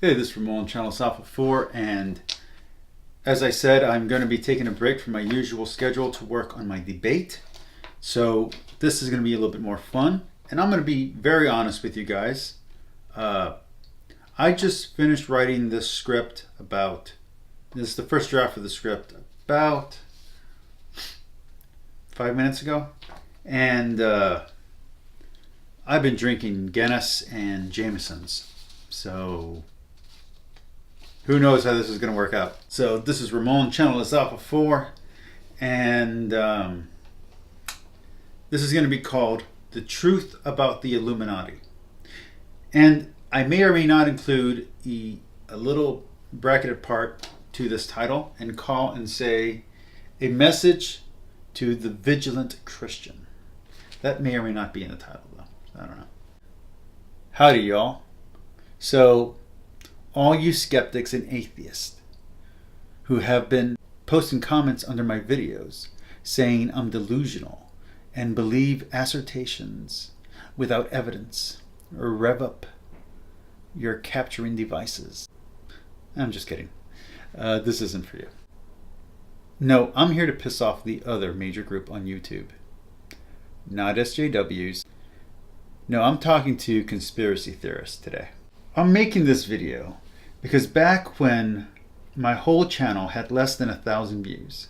Hey, this is Ramon, Channel Alpha 4, and as I said, I'm going to be taking a break from my usual schedule to work on my debate. So this is going to be a little bit more fun, and I'm going to be very honest with you guys. I just finished writing this script this is the first draft of the script about 5 minutes ago, and I've been drinking Guinness and Jameson's, so who knows how this is going to work out. So this is Ramon, Channel Alpha 4, and this is going to be called The Truth About the Illuminati. And I may or may not include a little bracketed part to this title and call and say a message to the vigilant Christian. That may or may not be in the title though. I don't know. Howdy y'all. So all you skeptics and atheists who have been posting comments under my videos saying I'm delusional and believe assertions without evidence or rev up your capturing devices. I'm just kidding. This isn't for you. No, I'm here to piss off the other major group on YouTube. Not SJWs. No, I'm talking to conspiracy theorists today. I'm making this video because back when my whole channel had less than 1,000 views,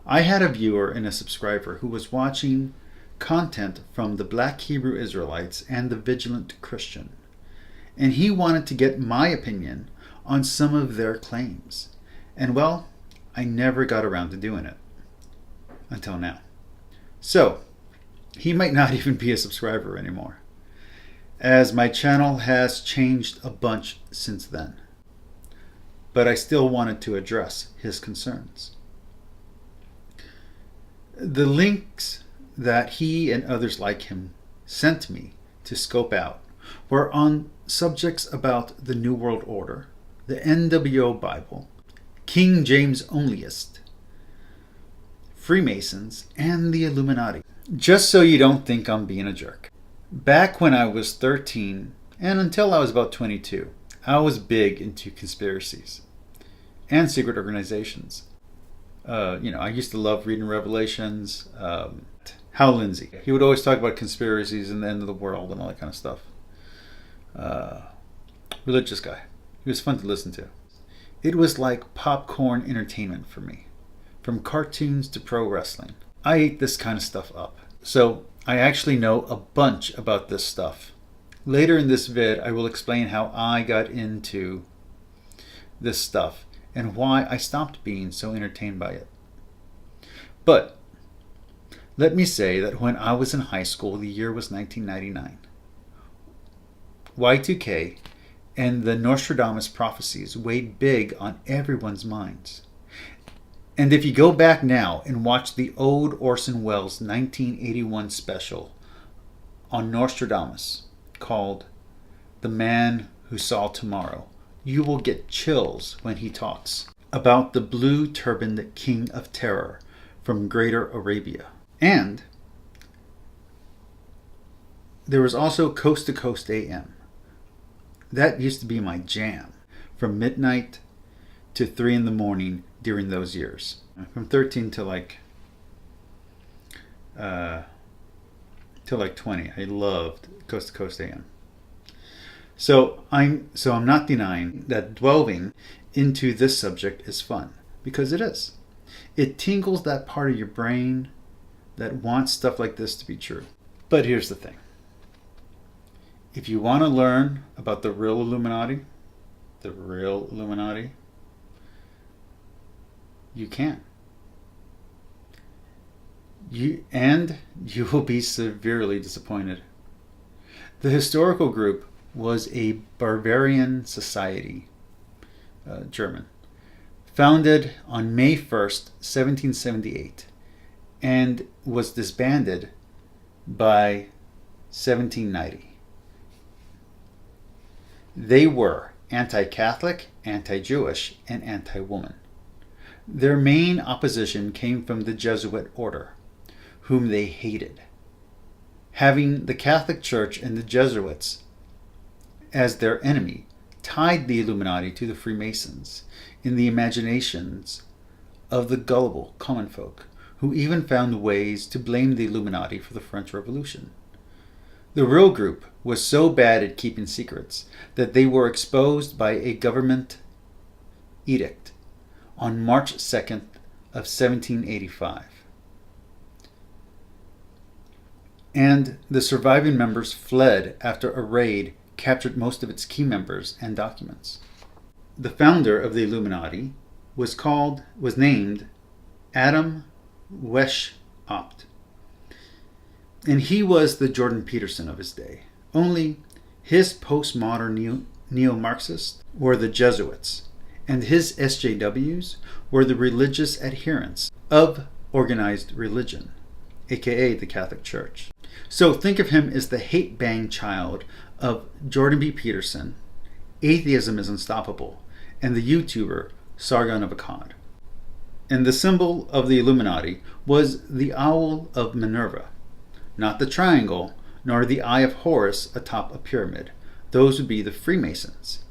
I had a viewer and a subscriber who was watching content from the Black Hebrew Israelites and the Vigilant Christian. And he wanted to get my opinion on some of their claims. And well, I never got around to doing it. Until now. So, he might not even be a subscriber anymore, as my channel has changed a bunch since then. But I still wanted to address his concerns. The links that he and others like him sent me to scope out were on subjects about the New World Order, the NWO Bible, King James Onlyist, Freemasons, and the Illuminati. Just so you don't think I'm being a jerk. Back when I was 13, and until I was about 22, I was big into conspiracies and secret organizations. I used to love reading Revelations. Hal Lindsey, he would always talk about conspiracies and the end of the world and all that kind of stuff. Religious guy. He was fun to listen to. It was like popcorn entertainment for me, from cartoons to pro wrestling. I ate this kind of stuff up. So I actually know a bunch about this stuff. Later in this vid, I will explain how I got into this stuff and why I stopped being so entertained by it. But let me say that when I was in high school, the year was 1999. Y2K and the Nostradamus prophecies weighed big on everyone's minds. And if you go back now and watch the old Orson Welles 1981 special on Nostradamus called The Man Who Saw Tomorrow, you will get chills when he talks about the blue-turbaned king of terror from Greater Arabia. And there was also Coast to Coast AM. That used to be my jam from midnight to 3 in the morning during those years. From 13 to like 20. I loved Coast to Coast AM. So I'm not denying that delving into this subject is fun, because it is. It tingles that part of your brain that wants stuff like this to be true. But here's the thing. If you want to learn about the real Illuminati, you can. You will be severely disappointed. The historical group was a Bavarian society, German, founded on May 1st, 1778, and was disbanded by 1790. They were anti-Catholic, anti-Jewish, and anti-woman. Their main opposition came from the Jesuit order, whom they hated. Having the Catholic Church and the Jesuits as their enemy tied the Illuminati to the Freemasons in the imaginations of the gullible common folk, who even found ways to blame the Illuminati for the French Revolution. The real group was so bad at keeping secrets that they were exposed by a government edict on March 2nd of 1785. And the surviving members fled after a raid captured most of its key members and documents. The founder of the Illuminati was named Adam Weishaupt. And he was the Jordan Peterson of his day. Only his postmodern neo-Marxists were the Jesuits, and his SJWs were the religious adherents of organized religion, aka the Catholic Church. So think of him as the hate-bang child of Jordan B. Peterson, Atheism is Unstoppable, and the YouTuber Sargon of Akkad. And the symbol of the Illuminati was the owl of Minerva, not the triangle, nor the eye of Horus atop a pyramid. Those would be the Freemasons.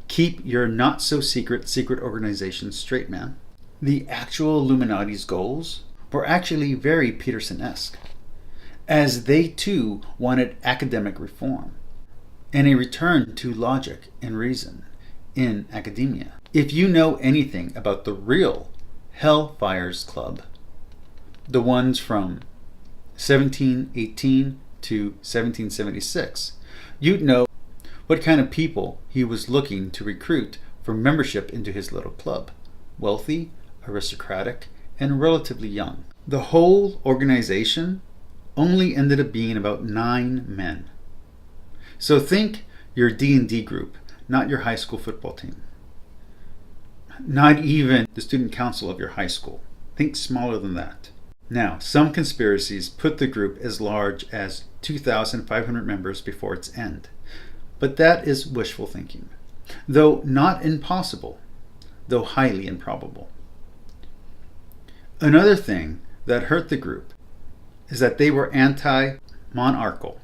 Keep your not-so-secret organization straight, man. The actual Illuminati's goals were actually very Peterson-esque, as they too wanted academic reform and a return to logic and reason in academia. If you know anything about the real Hellfires Club, the ones from 1718 to 1776, you'd know what kind of people he was looking to recruit for membership into his little club. Wealthy, aristocratic, and relatively young. The whole organization only ended up being about 9 men. So think your D&D group, not your high school football team. Not even the student council of your high school. Think smaller than that. Now, some conspiracies put the group as large as 2,500 members before its end. But that is wishful thinking, though not impossible, though highly improbable. Another thing that hurt the group is that they were anti-monarchical.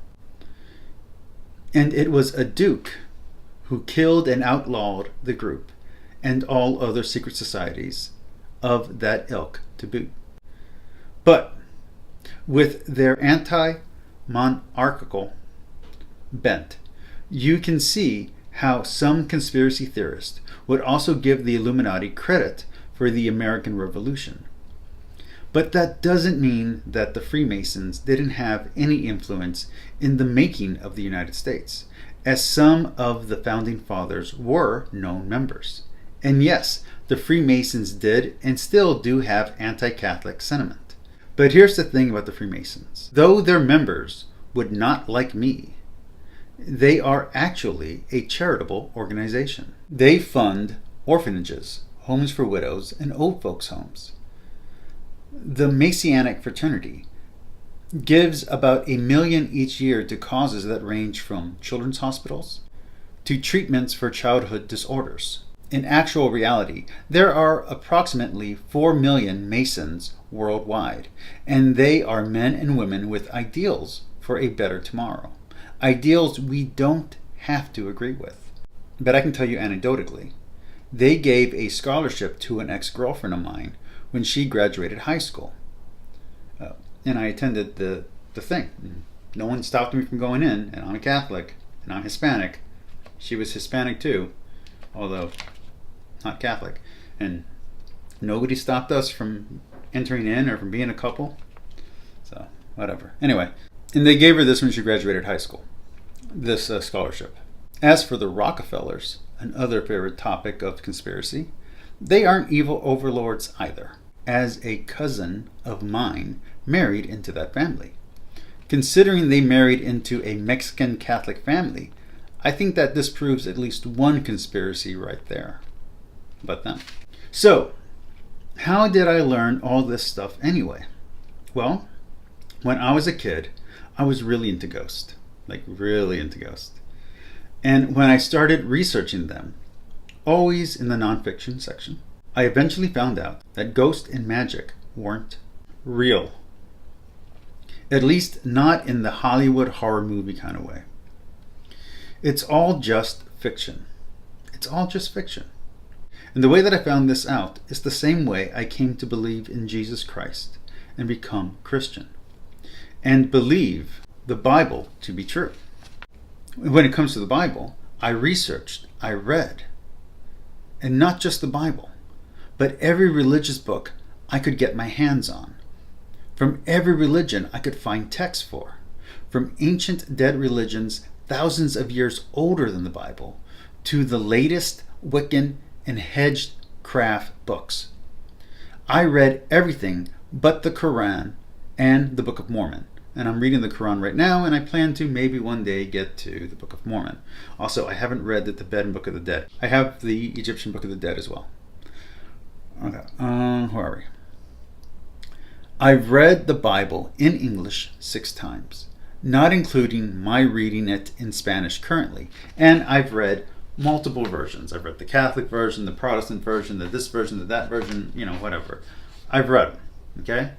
And it was a duke who killed and outlawed the group and all other secret societies of that ilk to boot. But with their anti-monarchical bent, you can see how some conspiracy theorists would also give the Illuminati credit for the American Revolution. But that doesn't mean that the Freemasons didn't have any influence in the making of the United States, as some of the founding fathers were known members. And yes, the Freemasons did and still do have anti-Catholic sentiment. But here's the thing about the Freemasons. Though their members would not like me, they are actually a charitable organization. They fund orphanages, homes for widows, and old folks' homes. The Masonic fraternity gives about $1 million each year to causes that range from children's hospitals to treatments for childhood disorders. In actual reality, there are approximately 4 million Masons worldwide, and they are men and women with ideals for a better tomorrow. Ideals we don't have to agree with. But I can tell you anecdotally, they gave a scholarship to an ex-girlfriend of mine when she graduated high school. And I attended the thing. No one stopped me from going in, and I'm a Catholic, and I'm Hispanic. She was Hispanic too, although not Catholic. And nobody stopped us from entering in or from being a couple. So, whatever. Anyway, and they gave her this when she graduated high school, this scholarship. As for the Rockefellers, another favorite topic of conspiracy, they aren't evil overlords either, as a cousin of mine married into that family. Considering they married into a Mexican Catholic family, I think that disproves at least one conspiracy right there about them. So, how did I learn all this stuff anyway? Well, when I was a kid, I was really into ghosts. Like really into ghosts. And when I started researching them, always in the nonfiction section, I eventually found out that ghosts and magic weren't real. At least not in the Hollywood horror movie kind of way. It's all just fiction. It's all just fiction. And the way that I found this out is the same way I came to believe in Jesus Christ and become Christian and believe the Bible to be true. When it comes to the Bible, I researched, I read, and not just the Bible, but every religious book I could get my hands on. From every religion I could find texts for. From ancient dead religions thousands of years older than the Bible to the latest Wiccan and hedged craft books. I read everything but the Quran and the Book of Mormon. And I'm reading the Quran right now, and I plan to maybe one day get to the Book of Mormon. Also, I haven't read the Tibetan Book of the Dead. I have the Egyptian Book of the Dead as well. Okay, where are we? I've read the Bible in English 6 times, not including my reading it in Spanish currently. And I've read multiple versions. I've read the Catholic version, the Protestant version, the this version, the that version, whatever. I've read them, okay?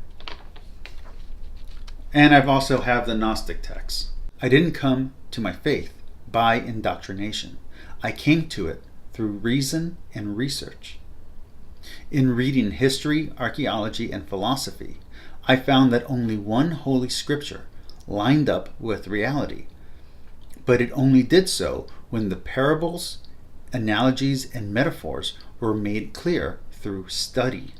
And I've also have the Gnostic texts. I didn't come to my faith by indoctrination. I came to it through reason and research. In reading history, archaeology, and philosophy, I found that only one holy scripture lined up with reality. But it only did so when the parables, analogies, and metaphors were made clear through study,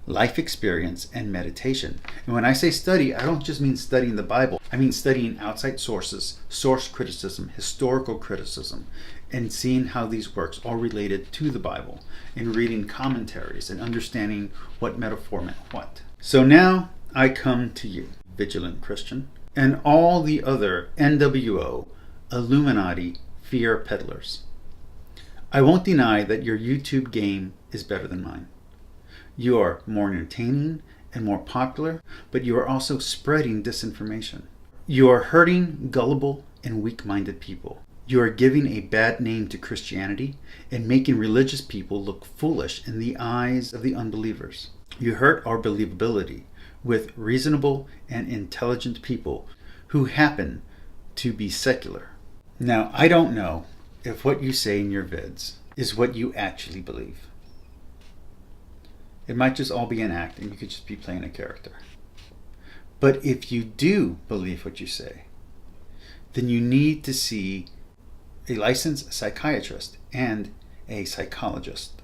life experience, and meditation. And when I say study, I don't just mean studying the Bible. I mean studying outside sources, source criticism, historical criticism, and seeing how these works all related to the Bible, and reading commentaries and understanding what metaphor meant what. So now I come to you, vigilant Christian, and all the other NWO, Illuminati, fear peddlers. I won't deny that your YouTube game is better than mine. You are more entertaining and more popular, but you are also spreading disinformation. You are hurting gullible and weak-minded people. You are giving a bad name to Christianity and making religious people look foolish in the eyes of the unbelievers. You hurt our believability with reasonable and intelligent people who happen to be secular. Now, I don't know if what you say in your vids is what you actually believe. It might just all be an act and you could just be playing a character. But if you do believe what you say, then you need to see a licensed psychiatrist and a psychologist.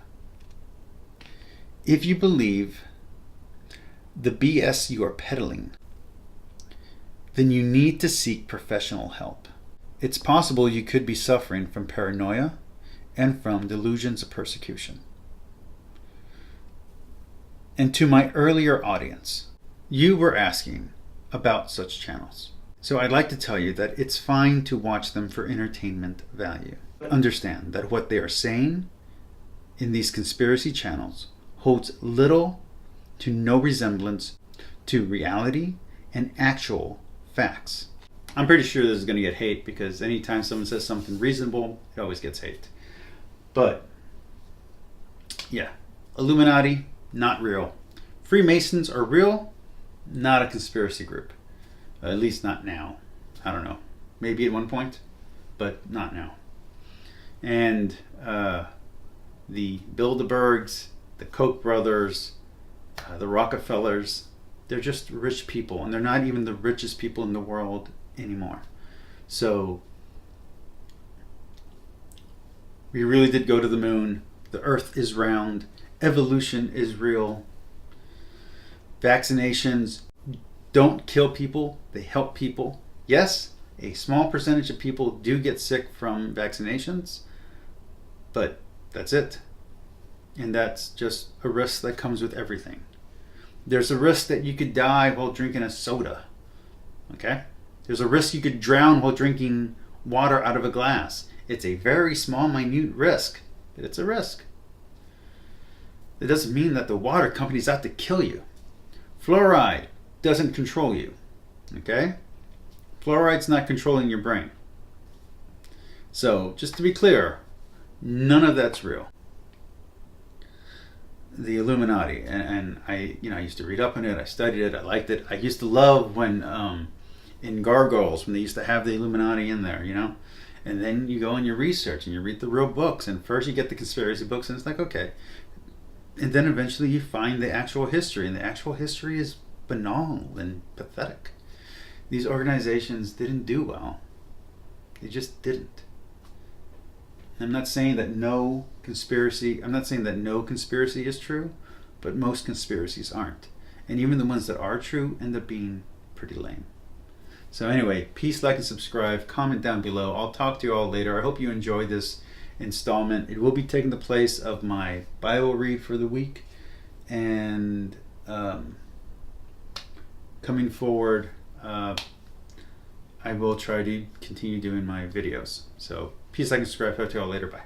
If you believe the BS you are peddling, then you need to seek professional help. It's possible you could be suffering from paranoia and from delusions of persecution. And to my earlier audience, you were asking about such channels. So I'd like to tell you that it's fine to watch them for entertainment value. Understand that what they are saying in these conspiracy channels holds little to no resemblance to reality and actual facts. I'm pretty sure this is going to get hate because anytime someone says something reasonable, it always gets hate. But yeah, Illuminati, not real. Freemasons are real, not a conspiracy group. At least not now. I don't know. Maybe at one point, but not now. And the Bilderbergs, the Koch brothers, the Rockefellers, they're just rich people, and they're not even the richest people in the world anymore. So we really did go to the moon. The earth is round. Evolution is real. Vaccinations don't kill people, they help people. Yes, a small percentage of people do get sick from vaccinations, but that's it. And that's just a risk that comes with everything. There's a risk that you could die while drinking a soda. Okay? There's a risk you could drown while drinking water out of a glass. It's a very small, minute risk, but it's a risk. It doesn't mean that the water company's out to kill you. Fluoride doesn't control you. Okay? Fluoride's not controlling your brain. So, just to be clear, none of that's real. The Illuminati, and I used to read up on it, I studied it, I liked it. I used to love when in Gargoyles, when they used to have the Illuminati in there, And then you go and you research and you read the real books. And first you get the conspiracy books, and it's like, okay. And then eventually you find the actual history, and the actual history is banal and pathetic. These organizations didn't do well. They just didn't. I'm not saying that no conspiracy is true, but most conspiracies aren't. And even the ones that are true end up being pretty lame. So anyway, peace, like, and subscribe. Comment down below. I'll talk to you all later. I hope you enjoy this installment. It will be taking the place of my Bible read for the week. And coming forward, I will try to continue doing my videos. So peace, like, and subscribe. Talk to you all later. Bye.